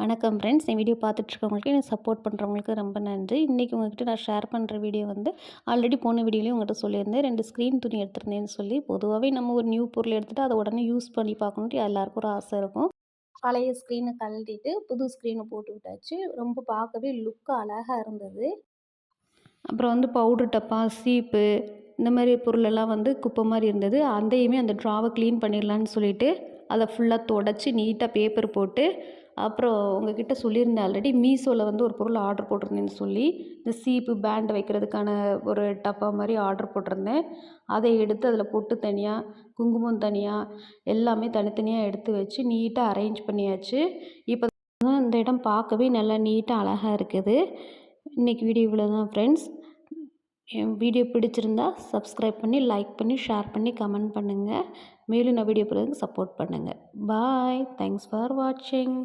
வணக்கம் ஃப்ரெண்ட்ஸ். என் வீடியோ பார்த்துட்ருக்கவங்களுக்கு, எனக்கு சப்போர்ட் பண்ணுறவங்களுக்கு ரொம்ப நன்றி. இன்றைக்கி உங்கள்கிட்ட நான் ஷேர் பண்ணுற வீடியோ வந்து ஆல்ரெடி போன வீடியோலையும் உங்கள்கிட்ட சொல்லியிருந்தேன். 2 ஸ்க்ரீன் துணி எடுத்திருந்தேன்னு சொல்லி. பொதுவாகவே நம்ம ஒரு நியூ பொருள் எடுத்துகிட்டு அதை உடனே யூஸ் பண்ணி பார்க்கணுன்ட்டு எல்லாருக்கும் ஒரு ஆசை இருக்கும். பழைய ஸ்க்ரீனை கழட்டிட்டு புது ஸ்க்ரீனை போட்டு விட்டாச்சு. ரொம்ப பார்க்கவே லுக்கு அழகாக இருந்தது. அப்புறம் வந்து பவுடர் டப்பா, சீப்பு இந்த மாதிரி பொருளெல்லாம் வந்து குப்பை மாதிரி இருந்தது. அதையுமே அந்த ட்ராவை க்ளீன் பண்ணிடலான்னு சொல்லிட்டு அதை ஃபுல்லாக தொடச்சி நீட்டாக பேப்பர் போட்டு, அப்புறம் உங்ககிட்ட சொல்லியிருந்தேன் ஆல்ரெடி மீஷோவில் வந்து ஒரு பொருள் ஆர்டர் போட்டிருந்தேன்னு சொல்லி, இந்த சீப்பு பேண்ட் வைக்கிறதுக்கான ஒரு டப்பா மாதிரி ஆர்டர் போட்டிருந்தேன். அதை எடுத்து அதில் பொட்டு தனியாக, குங்குமம் தனியாக, எல்லாமே தனித்தனியாக எடுத்து வச்சு நீட்டாக அரேஞ்ச் பண்ணியாச்சு. இப்போ இந்த இடம் பார்க்கவே நல்லா நீட்டாக அழகாக இருக்குது. இன்றைக்கி வீடியோ இவ்வளோ தான் ஃப்ரெண்ட்ஸ். என் வீடியோ பிடிச்சிருந்தா சப்ஸ்கிரைப் பண்ணி, லைக் பண்ணி, ஷேர் பண்ணி, கமெண்ட் பண்ணுங்கள். மேலும் நான் வீடியோ போடுறதுக்கு சப்போர்ட் பண்ணுங்கள். பாய். தேங்க்ஸ் ஃபார் வாட்சிங்.